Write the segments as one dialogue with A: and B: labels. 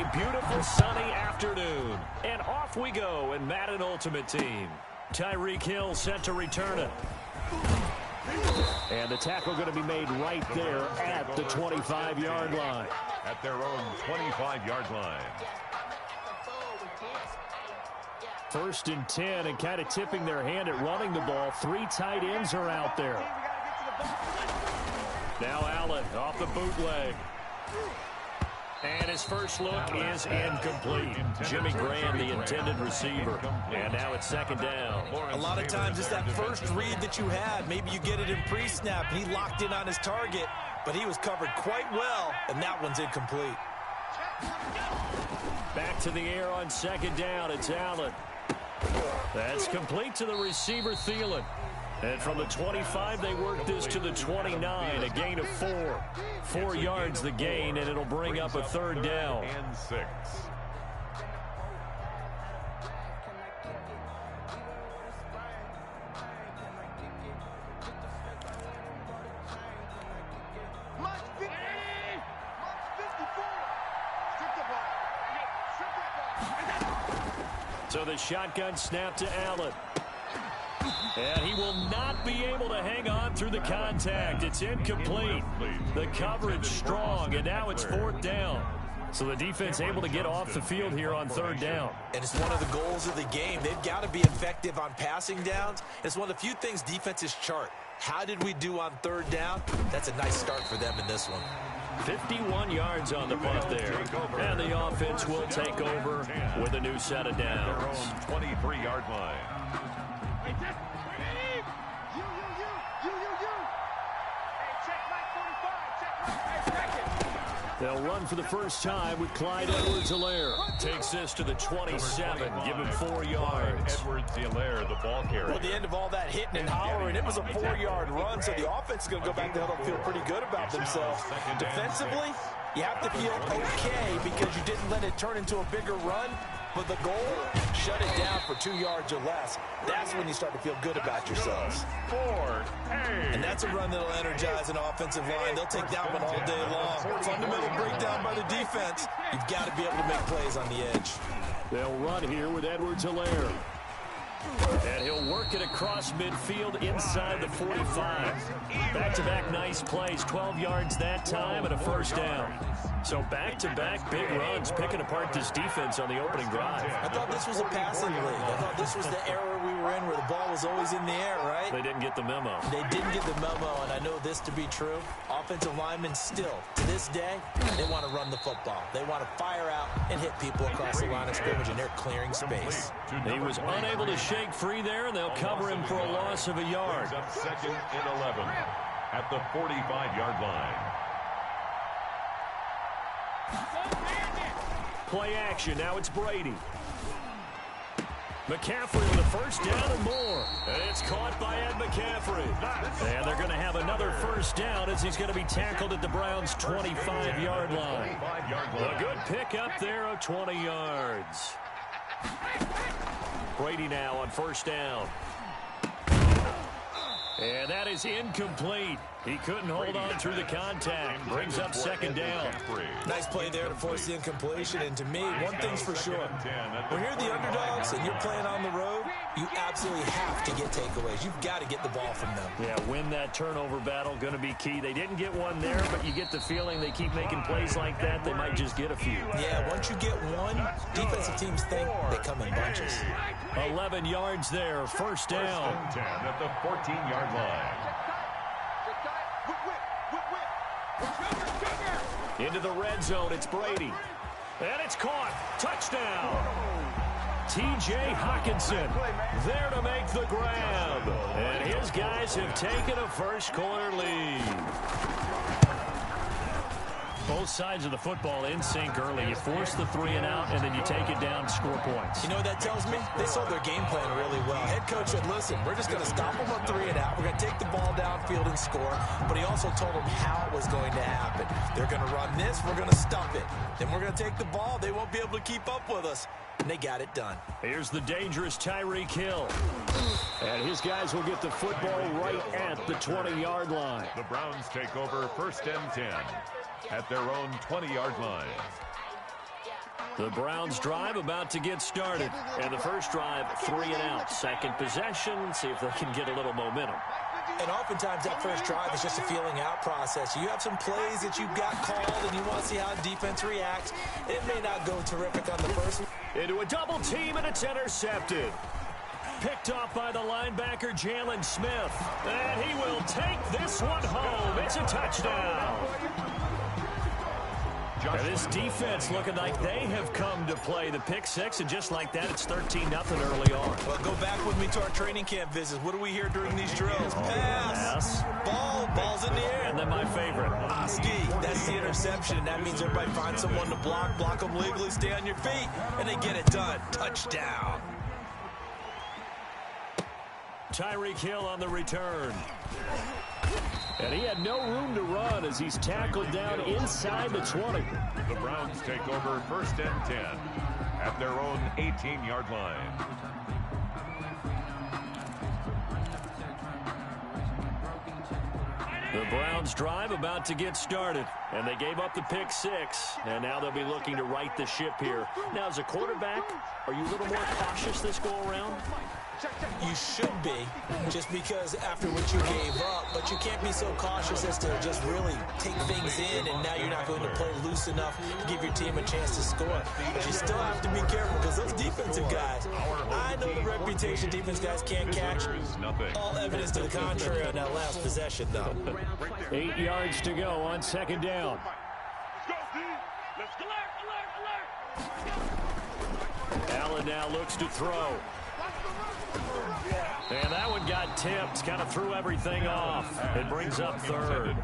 A: a beautiful sunny afternoon. And off we go in Madden Ultimate Team. Tyreek Hill set to return it. And the tackle going to be made right there at the 25-yard line.
B: At their own 25-yard line.
A: 1st and 10, and kind of tipping their hand at running the ball. 3 tight ends are out there. Now Allen off the bootleg. And his first look is incomplete. Jimmy Graham, the intended receiver. And now it's 2nd down.
C: A lot of times it's that first read that you had. Maybe you get it in pre-snap. He locked in on his target, but he was covered quite well, and that one's incomplete.
A: Back to the air on 2nd down. It's Allen. That's complete to the receiver, Thielen. And from the 25, they work this to the 29, a gain of 4. 4 yards the gain, and it'll bring up a 3rd down.
B: And 6.
A: So the shotgun snap to Allen. And he will not be able to hang on through the contact. It's incomplete. The coverage strong, and now it's 4th down. So the defense able to get off the field here on 3rd down.
C: And it's one of the goals of the game. They've got to be effective on passing downs. It's one of the few things defenses chart. How did we do on 3rd down? That's a nice start for them in this one.
A: 51 yards on the punt there. And the offense will take over with a new set of downs.
B: 23-yard line.
A: They'll run for the first time with Clyde Edwards-Helaire. Takes this to the 27, give him 4 yards.
B: Edwards-Helaire, the ball carrier.
C: Well, the end of all that hitting and hollering, it was a 4-yard run, so the offense is going to go back to huddle and feel pretty good about themselves. Defensively, you have to feel okay because you didn't let it turn into a bigger run. But the goal, shut it down for 2 yards or less. That's when you start to feel good about yourselves.
B: 4, 8.
C: And that's a run that'll energize an offensive line. They'll take that one all day long. Fundamental breakdown by the defense. You've got to be able to make plays on the edge.
A: They'll run here with Edwards-Helaire. And he'll work it across midfield inside the 45. Back-to-back nice plays, 12 yards that time and a 1st down. So back-to-back big runs, picking apart this defense on the opening drive.
C: I thought this was a passing league. I thought this was the era we were in where the ball was always in the air, right?
A: They didn't get the memo.
C: They didn't get the memo, and I know this to be true. Offensive linemen still, to this day, they want to run the football. They want to fire out and hit people across the line of scrimmage, and they're clearing space.
A: He was unable to shake free there, and they'll cover him for a loss of a yard.
B: 2nd and 11 at the 45-yard line.
A: Play action. Now it's Brady. McCaffrey with a 1st down and more. And it's caught by Ed McCaffrey. And they're going to have another 1st down as he's going to be tackled at the Browns' 25-yard line. A good pick up there of 20 yards. Brady now on 1st down. And that is incomplete. He couldn't hold on through the contact. Brings up 2nd down.
C: Nice play there to force the incompletion. And to me, one thing's for sure. When you're the underdogs and you're playing on the road, you absolutely have to get takeaways. You've got to get the ball from them.
A: Yeah, win that turnover battle, going to be key. They didn't get one there, but you get the feeling they keep making plays like that, they might just get a few.
C: Yeah, once you get one, defensive teams think they come in bunches.
A: 11 yards there, 1st down.
B: 10 at the 14-yard line.
A: Into the red zone, it's Brady. And it's caught. Touchdown. T.J. Hockenson there to make the grab. And his guys have taken a first-quarter lead. Both sides of the football in sync early. You force the 3-and-out, and then you take it down, score points.
C: You know what that tells me? They saw their game plan really well. Head coach said, listen, we're just going to stop them on 3-and-out. We're going to take the ball downfield and score. But he also told them how it was going to happen. They're going to run this. We're going to stuff it. Then we're going to take the ball. They won't be able to keep up with us. And they got it done.
A: Here's the dangerous Tyreek Hill. And his guys will get the football right at the 20-yard line.
B: The Browns take over 1st and 10 at their own 20-yard line.
A: The Browns drive about to get started. And the first drive, 3 and out. Second possession, see if they can get a little momentum.
C: And oftentimes that first drive is just a feeling out process. You have some plays that you've got called and you want to see how defense reacts. It may not go terrific on the first one.
A: Into a double team, and it's intercepted. Picked off by the linebacker, Jalen Smith. And he will take this one home. It's a touchdown. And this defense looking like they have come to play the pick six, and just like that, it's 13-0 early on.
C: Well, go back with me to our training camp visits. What do we hear during these drills? Pass. Ball's in the air.
A: And then my favorite.
C: Oski, that's the interception. That means everybody finds someone to block them legally, stay on your feet, and they get it done. Touchdown.
A: Tyreek Hill on the return. And he had no room to run as he's tackled down inside the 20.
B: The Browns take over 1st and 10 at their own 18-yard line.
A: The Browns drive about to get started, and they gave up the pick six, and now they'll be looking to right the ship here. Now, as a quarterback, are you a little more cautious this go around?
C: You should be, just because after what you gave up, but you can't be so cautious as to just really take things in, and now you're not going to play loose enough to give your team a chance to score. But you still have to be careful because those defensive guys, I know the reputation defense guys can't catch. All evidence to the contrary on that last possession, though.
A: 8 yards to go on 2nd down. Allen now looks to throw. And that one got tipped, kind of threw everything off. It brings up 3rd.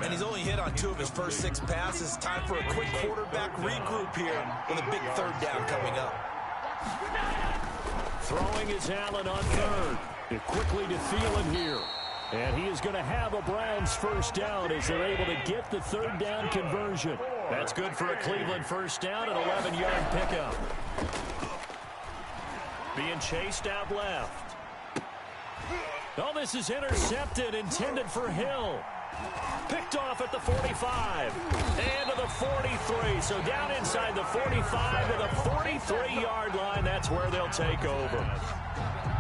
C: And he's only hit on 2 of his first 6 passes. Time for a quick quarterback regroup here with a big 3rd down coming up.
A: Throwing is Allen on 3rd. It quickly to Thielen here. And he is going to have a Browns 1st down as they're able to get the 3rd down conversion. That's good for a Cleveland 1st down, an 11-yard pickup. Being chased out left. Oh, this is intercepted, intended for Hill. Picked off at the 45. And to the 43. So down inside the 45 to the 43-yard line. That's where they'll take over.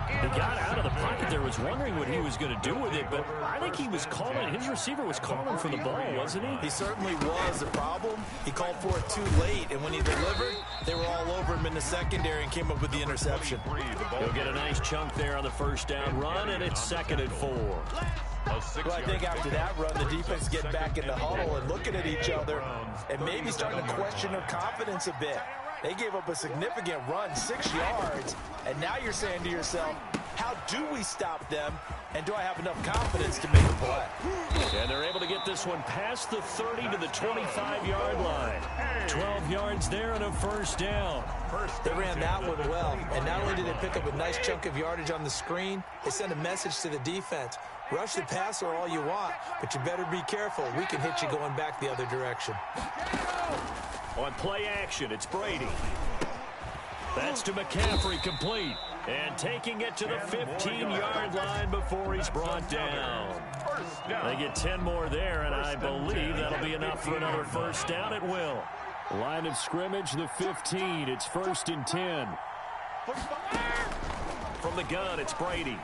A: He got out of the pocket there, was wondering what he was going to do with it, but I think he was calling, his receiver was calling for the ball, wasn't he?
C: He certainly was. The problem, he called for it too late, and when he delivered, they were all over him in the secondary and came up with the interception.
A: He'll get a nice chunk there on the 1st down run, and it's 2nd and 4.
C: Well, I think after that run, the defense getting back in the huddle and looking at each other and maybe starting to question their confidence a bit. They gave up a significant run, 6 yards, and now you're saying to yourself, how do we stop them, and do I have enough confidence to make a play?
A: And they're able to get this one past the 30 to the 25-yard line. 12 yards there and a 1st down.
C: They ran that one well, and not only did they pick up a nice chunk of yardage on the screen, they sent a message to the defense. Rush the passer all you want, but you better be careful. We can hit you going back the other direction.
A: On play action, it's Brady. That's to McCaffrey, complete. And taking it to the 15-yard line before he's brought down. They get 10 more there, and I believe that'll be enough for another 1st down. It will. Line of scrimmage, the 15. It's 1st and 10. From the gun, it's Brady.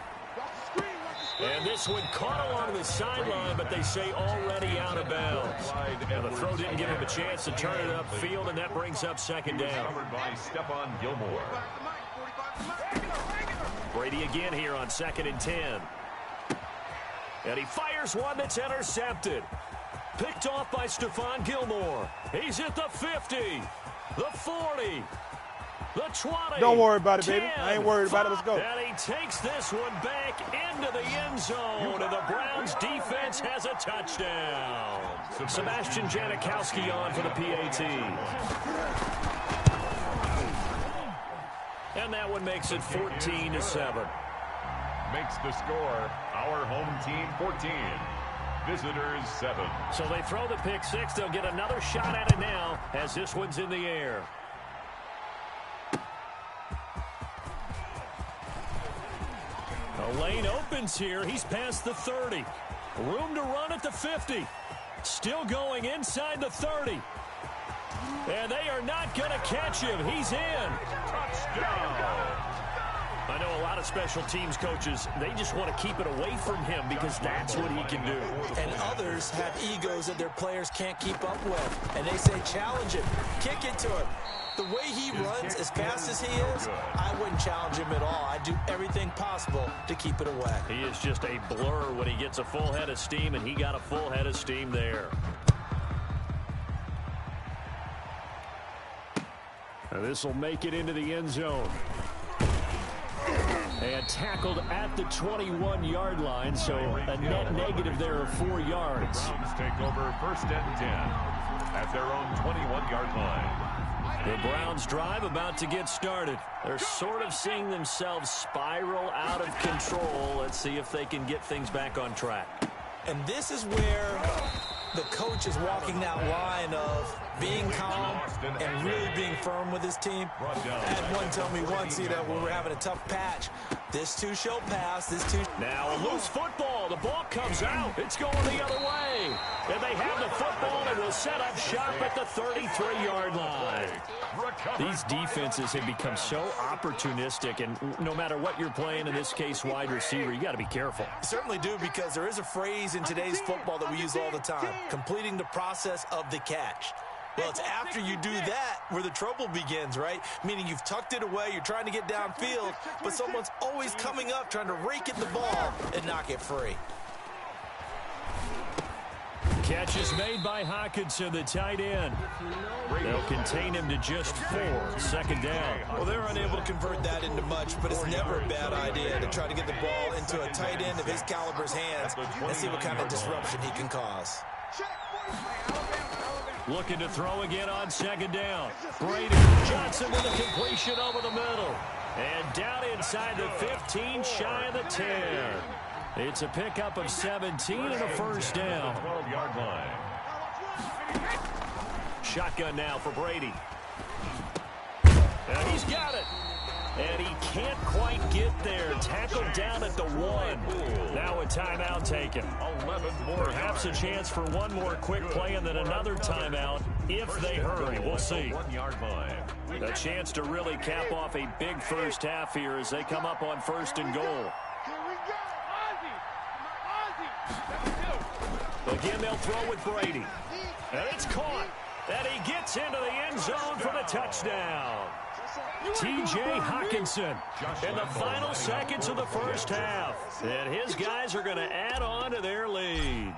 A: And this one caught along the sideline, but they say already out of bounds. And the throw didn't give him a chance to turn it upfield, and that brings up 2nd down.
B: Covered by Stephon Gilmore.
A: Brady again here on 2nd and 10. And he fires one that's intercepted. Picked off by Stephon Gilmore. He's at the 50, the 40. The 20.
D: Don't worry about it, baby.
A: 10,
D: I ain't worried about it. Let's go.
A: And he takes this one back into the end zone, and the Browns defense has a touchdown. Sebastian Janikowski on for the PAT. And that one makes it 14-7.
B: Makes the score our home team 14. Visitors 7.
A: So they throw the pick six. They'll get another shot at it now as this one's in the air. A lane opens here. He's past the 30. Room to run at the 50. Still going inside the 30. And they are not going to catch him. He's in.
B: Touchdown.
A: I know a lot of special teams coaches, they just want to keep it away from him because that's what he can do.
C: And others have egos that their players can't keep up with. And they say, challenge him, kick it to him. The way he runs as fast as he is, I wouldn't challenge him at all. I'd do everything possible to keep it away.
A: He is just a blur when he gets a full head of steam, and he got a full head of steam there. This will make it into the end zone. And tackled at the 21-yard line, so a net negative there of 4 yards.
B: The Browns take over 1st and 10 at their own 21-yard line.
A: The Browns drive about to get started. They're sort of seeing themselves spiral out of control. Let's see if they can get things back on track.
C: And this is where the coach is walking that line of being calm and really being firm with his team. I had one tell me once, when we were having a tough patch, this too shall pass, this too...
A: Now a loose football. The ball comes out. It's going the other way. And they have the football and will set up shop at the 33-yard line. These defenses have become so opportunistic, and no matter what you're playing, in this case wide receiver, you got to be careful.
C: You certainly do, because there is a phrase in today's football that we use all the time, completing the process of the catch. Well, it's after you do that where the trouble begins, right? Meaning you've tucked it away, you're trying to get downfield, but someone's always coming up trying to rake at the ball and knock it free.
A: Catch is made by Hockenson, the tight end. They'll contain him to just 4. 2nd down.
C: Well, they're unable to convert that into much, but it's never a bad idea to try to get the ball into a tight end of his caliber's hands and see what kind of disruption he can cause.
A: Looking to throw again on 2nd down. Brady Johnson with a completion over the middle. And down inside the 15, shy of the 10. It's a pickup of 17 and a 1st down.
B: 12-yard line.
A: Shotgun now for Brady. And he's got it. And he can't quite get there. Tackled down at the 1. Now a timeout taken.
B: 11 more.
A: Perhaps a chance for one more quick play and then another timeout if they hurry. We'll see.
B: 1-yard line.
A: A chance to really cap off a big first half here as they come up on 1st and goal. Again, they'll throw with Brady. And it's caught. And he gets into the end zone for the touchdown. T.J. Hockenson in the final seconds of the first half. And his guys are going to add on to their lead.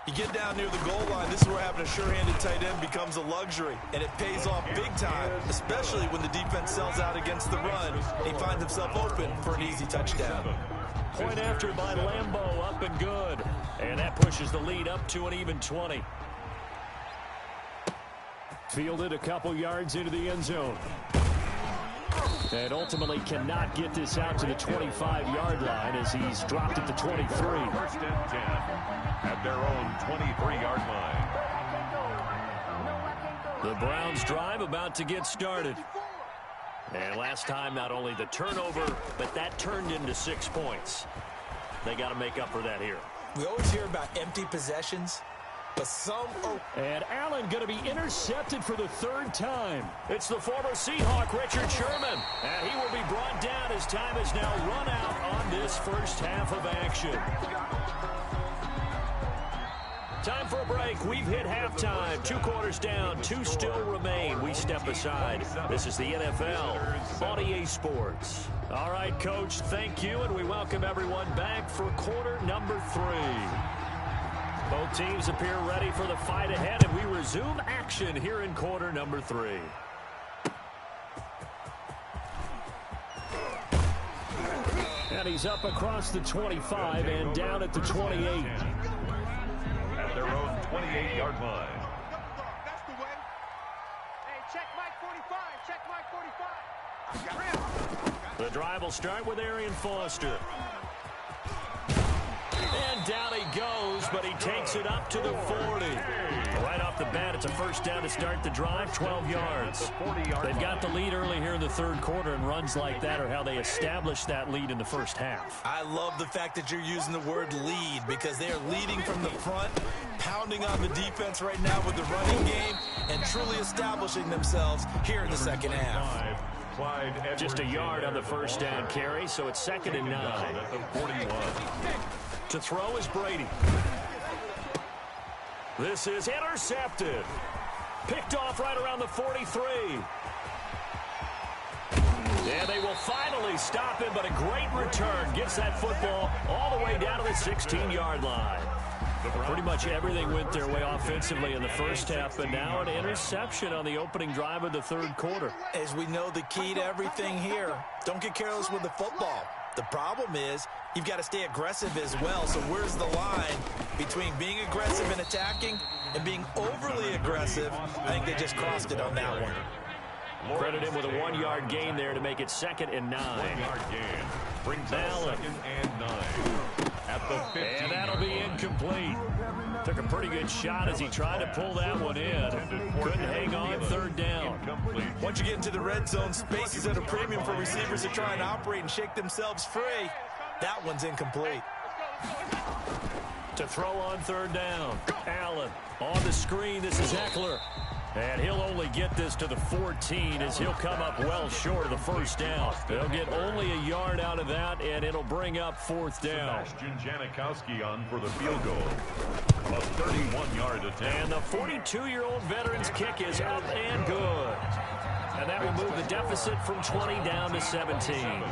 C: You get down near the goal line, this is where having a sure-handed tight end becomes a luxury. And it pays off big time, especially when the defense sells out against the run. He finds himself open for an easy touchdown.
A: Point after by Lambeau, up and good. And that pushes the lead up to an even 20. Fielded a couple yards into the end zone. And ultimately cannot get this out to the 25-yard line as he's dropped at the 23.
B: 1st and 10 at their own 23-yard line.
A: The Browns drive about to get started. And last time, not only the turnover, but that turned into 6 points. They got to make up for that here.
C: We always hear about empty possessions, but some are...
A: And Allen going to be intercepted for the 3rd time. It's the former Seahawk, Richard Sherman. And he will be brought down as time has now run out on this first half of action. Time for a break. We've hit halftime. 2 quarters down. 2 still remain. We step aside. This is the NFL on EA Sports. All right, Coach, thank you, and we welcome everyone back for quarter number 3. Both teams appear ready for the fight ahead, and we resume action here in quarter number 3. And he's up across the 25 and down at the 28.
B: At their own 28-yard line.
E: That's the way. Hey, check Mike 45. Check Mike 45.
A: The drive will start with Arian Foster. And down he goes, but he takes it up to the 40. Right off the bat, it's a first down to start the drive, 12 yards. They've got the lead early here in the third quarter, and runs like that are how they establish that lead in the first half.
C: I love the fact that you're using the word lead because they are leading from the front, pounding on the defense right now with the running game, and truly establishing themselves here in the second half.
A: Just a yard on the first down carry, so it's 2nd and 9. To throw is Brady. This is intercepted. Picked off right around the 43. And they will finally stop him, but a great return. Gets that football all the way down to the 16-yard line. Pretty much everything went their way offensively in the first half, but now an interception on the opening drive of the third quarter.
C: As we know, the key to everything here, don't get careless with the football. The problem is you've got to stay aggressive as well. So where's the line between being aggressive and attacking and being overly aggressive? I think they just crossed it on that one.
A: Credit him with a 1-yard gain there to make it 2nd and 9.
B: 1-yard gain brings up 2nd and 9.
A: And that'll be incomplete. Took a pretty good shot as he tried to pull that one in. Couldn't hang on, third down.
C: Once you get into the red zone, space is at a premium for receivers to try and operate and shake themselves free. That one's incomplete.
A: To throw on third down. Allen on the screen. This is Eckler. And he'll only get this to the 14 as he'll come up well short of the first down. They'll get only a yard out of that, and it'll bring up 4th down.
B: Sebastian Janikowski on for the field goal. A 31-yard attempt.
A: And the 42-year-old veteran's kick is up and good. And that will move the deficit from 20 down to 17.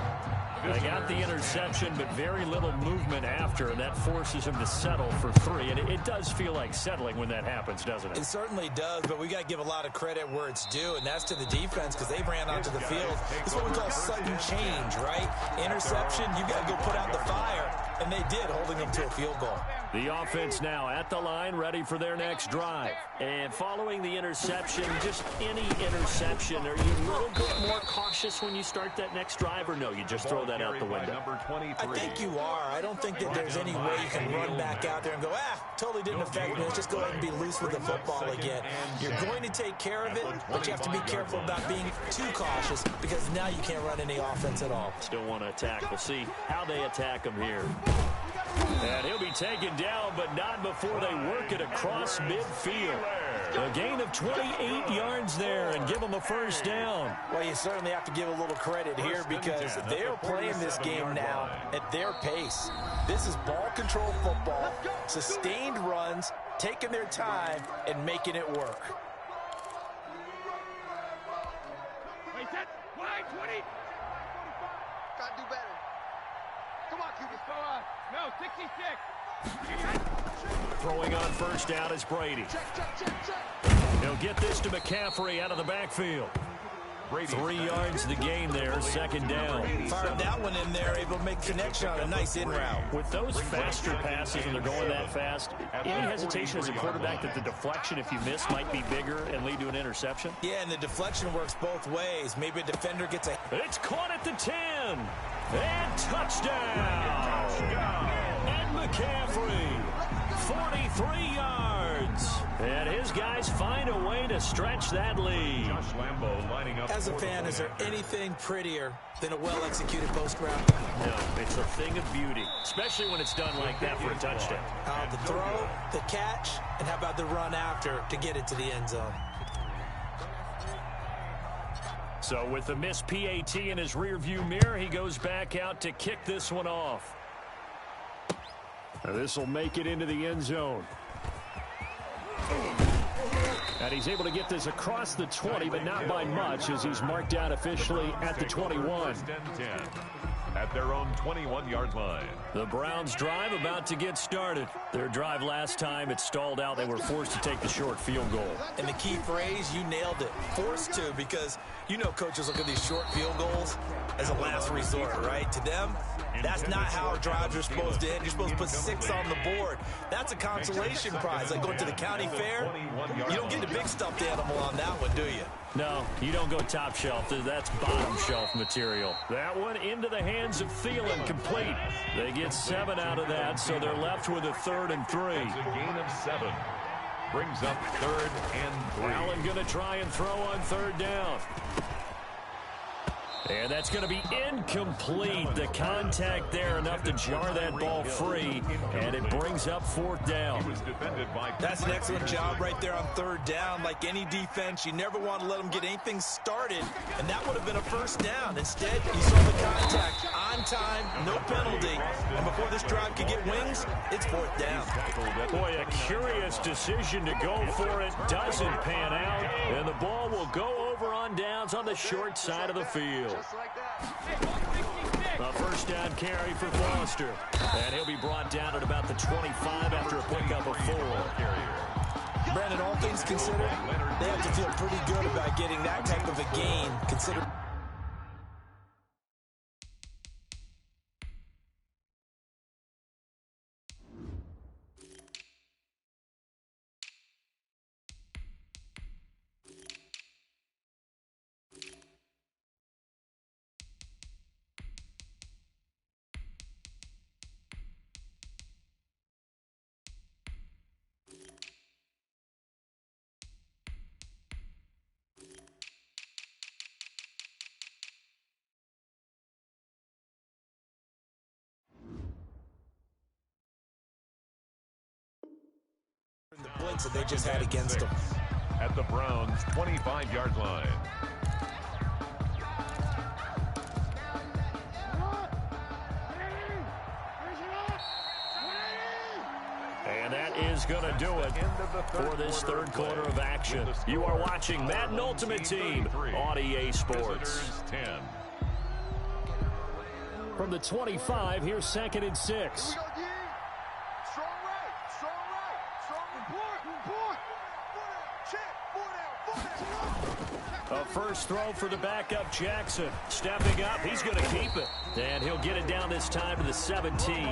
A: They got the interception, but very little movement after, and that forces him to settle for 3. And it does feel like settling when that happens, doesn't it?
C: It certainly does, but we got to give a lot of credit where it's due, and that's to the defense because they ran onto the field. It's what we call sudden change, right? Interception, you got to go put out the fire, and they did, holding them to a field goal.
A: The offense now at the line, ready for their next drive. And following the interception, just any interception, are you a little bit more cautious when you start that next drive, or no, you just throw that out the window?
C: I think you are. I don't think that there's any way you can run back out there and go, totally didn't affect me. Let's just go ahead and be loose with the football again. You're going to take care of it, but you have to be careful about being too cautious because now you can't run any offense at all.
A: Still want to attack. We'll see how they attack him here. And he'll be taken down, but not before they work it across midfield. A gain of 28 yards there and give them a first down.
C: Well, you certainly have to give a little credit here because they're playing this game now at their pace. This is ball control football, sustained runs, taking their time, and making it work.
E: Wait, set, wide, 20. Gotta do better. Come on, Cuba. No, 66.
A: Throwing on first down is Brady.
E: Check.
A: He'll get this to McCaffrey out of the backfield. 3 yards the gain there, 2nd down.
C: Fired that one in there, able to make connection on a nice in route.
A: With those faster passes when they're going that fast, any hesitation as a quarterback that the deflection, if you miss, might be bigger and lead to an interception?
C: Yeah, and the deflection works both ways. Maybe a defender gets a...
A: It's caught at the 10. And touchdown. And McCaffrey, 43 yards. And his guys find a way to stretch that lead.
B: Josh Lambo lining up.
C: As a fan, is there anything prettier than a well-executed post route?
A: No, it's a thing of beauty, especially when it's done like that for a touchdown.
C: The throw, the catch, and how about the run after to get it to the end zone?
A: So with the missed PAT in his rearview mirror, he goes back out to kick this one off. This will make it into the end zone. And he's able to get this across the 20, but not by much, as he's marked out officially at the 21.
B: At their own 21-yard line.
A: The Browns' drive about to get started. Their drive last time, it stalled out. They were forced to take the short field goal.
C: And the key phrase, you nailed it. Forced to, because you know coaches look at these short field goals as a last resort, right? To them, That's not how drives are supposed to end. You're supposed to put 6 on the board. That's a consolation prize. Like going to the county fair, you don't get the big stuffed animal on that one, do you?
A: No, you don't go top shelf. That's bottom shelf material. That one into the hands of Thielen, complete. They get 7 out of that, so they're left with a 3rd and 3.
B: It's a gain of 7. Brings up 3rd and 3.
A: Allen going to try and throw on 3rd down. And that's going to be incomplete. The contact there enough to jar that ball free, and it brings up 4th down.
C: That's an excellent job right there on 3rd down. Like any defense, you never want to let them get anything started, and that would have been a 1st down. Instead, you saw the contact on time, no penalty, and before this drive could get wings, it's 4th down.
A: Boy, a curious decision to go for it. Doesn't pan out, and the ball will go over on downs on the short side of the field. A 1st down carry for Foster. And he'll be brought down at about the 25 after a pickup of 4.
C: Brandon, all things considered, they have to feel pretty good about getting that type of a gain, considering... the blitz that they just had against them.
B: At the Browns' 25-yard line.
A: And that is going to do it for this 3rd quarter of action. You are watching Madden Ultimate Team on EA Sports. From the 25, here's 2nd and 6. A first throw for the backup Jackson. Stepping up, he's going to keep it. And he'll get it down this time to the 17.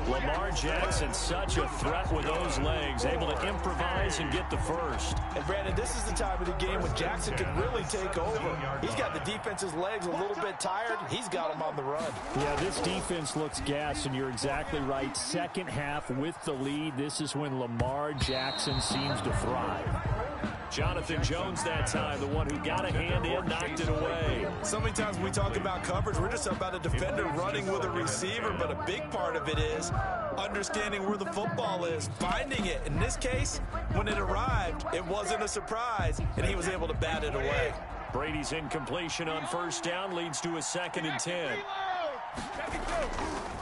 A: Lamar Jackson, such a threat with those legs, able to improvise and get the first.
C: And Brandon, this is the time of the game when Jackson can really take over. He's got the defense's legs a little bit tired. He's got them on the run.
A: Yeah, this defense looks gassed, and you're exactly right. 2nd half with the lead. This is when Lamar Jackson seems to thrive. Jonathan Jones that time, the one who got a hand in, knocked it away.
C: So many times when we talk about coverage, we're just about a defender running with a receiver, but a big part of it is understanding where the football is, finding it. In this case, when it arrived, it wasn't a surprise, and he was able to bat it away.
A: Brady's incompletion on 1st down leads to a 2nd and 10.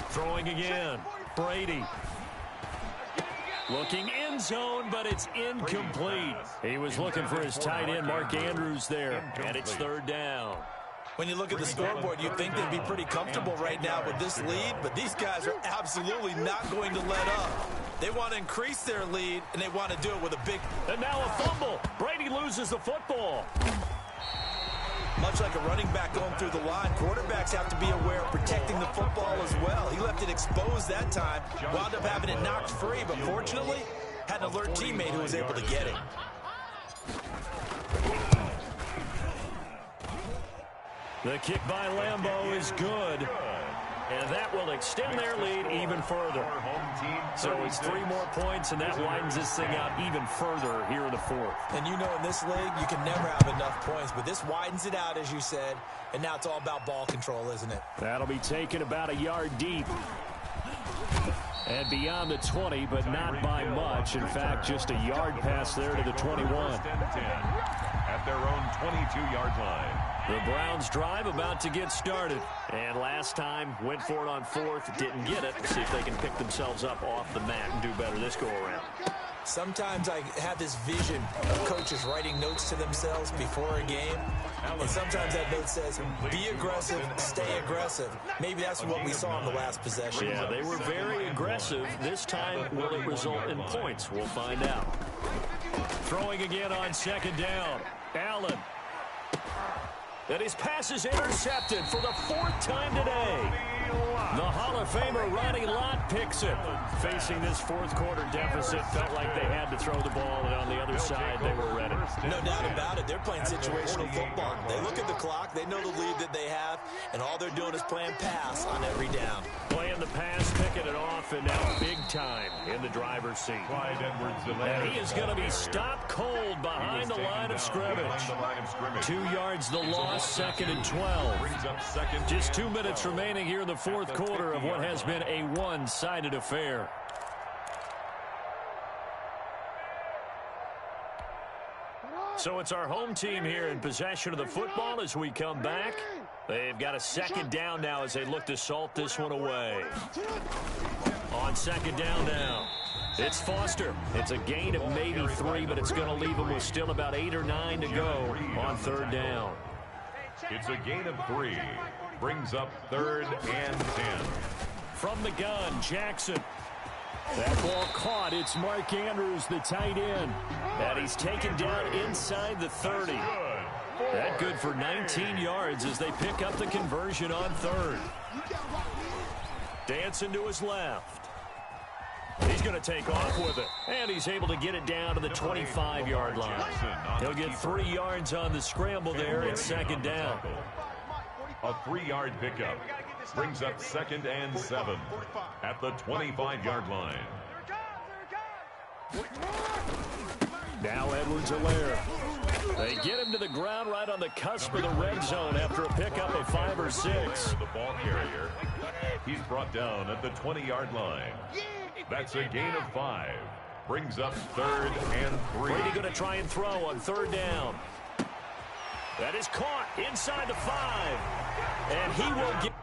A: Throwing again. Brady. Looking in zone, but it's incomplete. He was looking for his tight end, Mark Andrews, there, and it's 3rd down.
C: When you look at the scoreboard, you'd think they'd be pretty comfortable right now with this lead, but these guys are absolutely not going to let up. They want to increase their lead, and they want to do it with a big...
A: And now a fumble. Brady loses the football.
C: Much like a running back going through the line, quarterbacks have to be aware of protecting the football as well. He left it exposed that time, wound up having it knocked free, but fortunately, had an alert teammate who was able to get it.
A: The kick by Lambeau is good. And that will extend their lead even further. So it's 3 more points, and that widens this thing out even further here in the 4th.
C: And you know in this league, you can never have enough points, but this widens it out, as you said, and now it's all about ball control, isn't it?
A: That'll be taken about a yard deep. And beyond the 20, but not by much. In fact, just a yard pass there to the 21.
B: At their own 22-yard line.
A: The Browns drive about to get started. And last time, went for it on 4th, didn't get it. See if they can pick themselves up off the mat and do better this go-around.
C: Sometimes I have this vision of coaches writing notes to themselves before a game. And sometimes that note says, be aggressive, stay aggressive. Maybe that's what we saw in the last possession.
A: Yeah, they were very aggressive. This time, will it result in points? We'll find out. Throwing again on 2nd down. Allen. And his pass is intercepted for the 4th time today. The Hall of Famer Ronnie Lott picks it. Facing this fourth quarter deficit, felt like they had to throw the ball, and on the other side, they were ready.
C: No doubt about it. They're playing situational football. They look at the clock, they know the lead that they have, and all they're doing is playing pass on every down.
A: Playing the pass, picking it off, and now big time in the driver's seat. And he is going to be stopped cold behind the line of scrimmage. 2 yards the loss, 2nd and 12. Just 2 minutes remaining here in the fourth quarter of what has been a one-sided affair. So it's our home team here in possession of the football as we come back. They've got a 2nd down now as they look to salt this one away. On 2nd down now, it's Foster. It's a gain of maybe 3, but it's going to leave them with still about 8 or 9 to go on 3rd down.
B: It's a gain of 3. Brings up 3rd and 10.
A: From the gun, Jackson. That ball caught. It's Mark Andrews, the tight end. And he's taken down inside the 30. That good for 19 yards as they pick up the conversion on 3rd. Dancing to his left. He's going to take off with it. And he's able to get it down to the 25-yard line. He'll get 3 yards on the scramble there at 2nd down.
B: A 3-yard pickup. Brings up 2nd and 7 at the 25-yard line.
A: Now Edwards-Helaire. They get him to the ground right on the cusp of the red zone after a pickup of 5 or 6.
B: The ball carrier. He's brought down at the 20-yard line. That's a gain of 5. Brings up 3rd and 3.
A: Brady going to try and throw on 3rd down. That is caught inside the 5. And he will get...